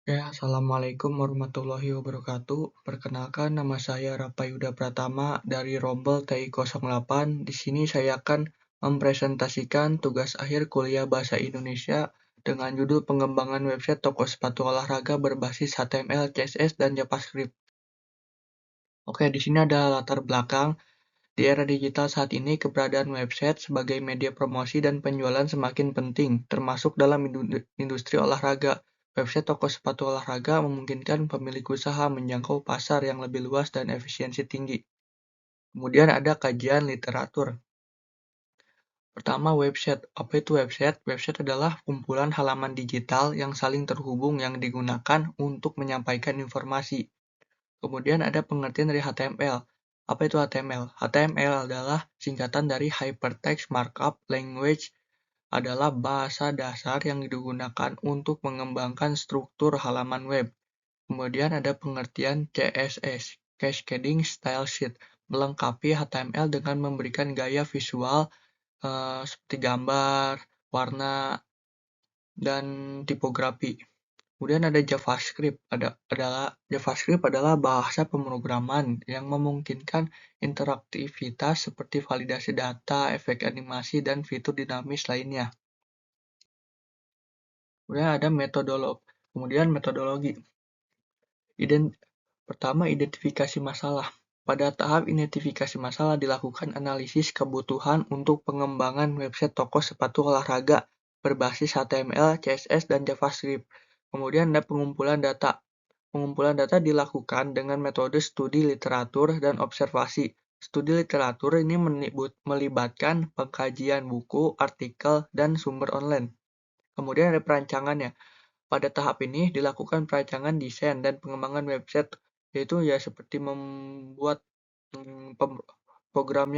Ya, Assalamualaikum warahmatullahi wabarakatuh. Perkenalkan, nama saya Rapayuda Pratama dari Rombel TI 08. Di sini saya akan mempresentasikan tugas akhir kuliah Bahasa Indonesia dengan judul pengembangan website toko sepatu olahraga berbasis HTML, CSS, dan JavaScript. Oke, di sini ada latar belakang. Di era digital saat ini, keberadaan website sebagai media promosi dan penjualan semakin penting, termasuk dalam industri olahraga. Website toko sepatu olahraga memungkinkan pemilik usaha menjangkau pasar yang lebih luas dan efisiensi tinggi. Kemudian ada kajian literatur. Pertama, website. Apa itu website? Website adalah kumpulan halaman digital yang saling terhubung yang digunakan untuk menyampaikan informasi. Kemudian ada pengertian dari HTML. Apa itu HTML? HTML adalah singkatan dari Hypertext Markup Language, adalah bahasa dasar yang digunakan untuk mengembangkan struktur halaman web. Kemudian ada pengertian CSS, Cascading Style Sheet, melengkapi HTML dengan memberikan gaya visual seperti gambar, warna, dan tipografi. Kemudian ada JavaScript. JavaScript adalah bahasa pemrograman yang memungkinkan interaktivitas seperti validasi data, efek animasi, dan fitur dinamis lainnya. Kemudian metodologi. Pertama, identifikasi masalah. Pada tahap identifikasi masalah dilakukan analisis kebutuhan untuk pengembangan website toko sepatu olahraga berbasis HTML, CSS, dan JavaScript. Kemudian ada pengumpulan data. Pengumpulan data dilakukan dengan metode studi literatur dan observasi. Studi literatur ini melibatkan pengkajian buku, artikel, dan sumber online. Kemudian ada perancangannya. Pada tahap ini dilakukan perancangan desain dan pengembangan website, yaitu ya seperti membuat program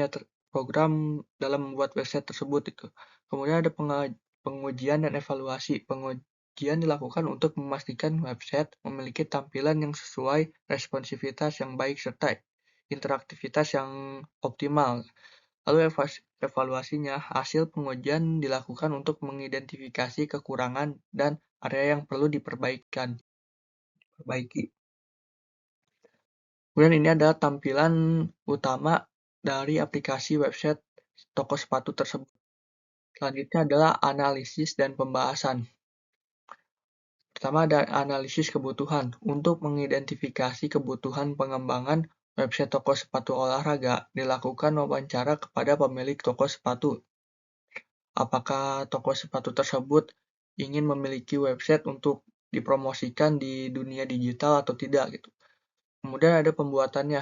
dalam membuat website tersebut itu. Kemudian ada pengujian dan evaluasi. Pengujian dilakukan untuk memastikan website memiliki tampilan yang sesuai, responsivitas yang baik, serta interaktivitas yang optimal. Lalu evaluasinya, hasil pengujian dilakukan untuk mengidentifikasi kekurangan dan area yang perlu diperbaiki. Kemudian ini adalah tampilan utama dari aplikasi website toko sepatu tersebut. Selanjutnya adalah analisis dan pembahasan. Pertama ada analisis kebutuhan. Untuk mengidentifikasi kebutuhan pengembangan website toko sepatu olahraga, dilakukan wawancara kepada pemilik toko sepatu. Apakah toko sepatu tersebut ingin memiliki website untuk dipromosikan di dunia digital atau tidak gitu. Kemudian ada pembuatannya,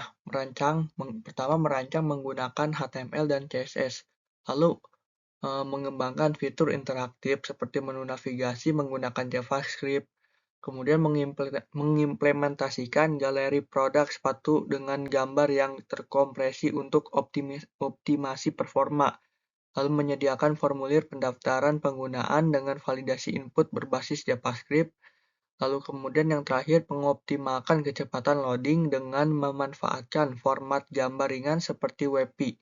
pertama merancang menggunakan HTML dan CSS. Lalu mengembangkan fitur interaktif seperti menu navigasi menggunakan JavaScript. Kemudian mengimplementasikan galeri produk sepatu dengan gambar yang terkompresi untuk optimasi performa. Lalu menyediakan formulir pendaftaran penggunaan dengan validasi input berbasis JavaScript. Lalu kemudian yang terakhir, mengoptimalkan kecepatan loading dengan memanfaatkan format gambar ringan seperti WebP.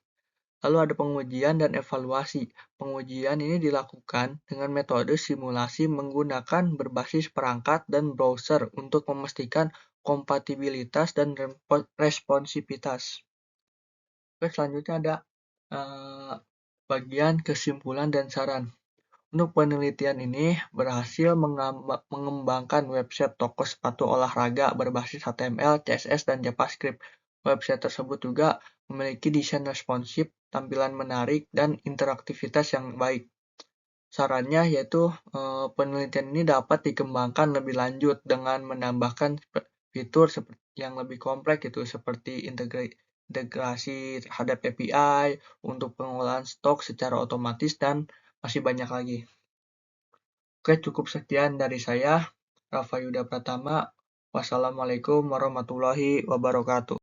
Lalu ada pengujian dan evaluasi. Pengujian ini dilakukan dengan metode simulasi menggunakan berbasis perangkat dan browser untuk memastikan kompatibilitas dan responsivitas. Oke, selanjutnya ada bagian kesimpulan dan saran. Untuk penelitian ini berhasil mengembangkan website toko sepatu olahraga berbasis HTML, CSS, dan JavaScript. Website tersebut juga memiliki desain responsif, tampilan menarik, dan interaktivitas yang baik. Sarannya yaitu penelitian ini dapat dikembangkan lebih lanjut dengan menambahkan fitur yang lebih kompleks itu seperti integrasi terhadap API untuk pengolahan stok secara otomatis dan masih banyak lagi. Oke, cukup sekian dari saya, Rapayuda Pratama. Wassalamualaikum warahmatullahi wabarakatuh.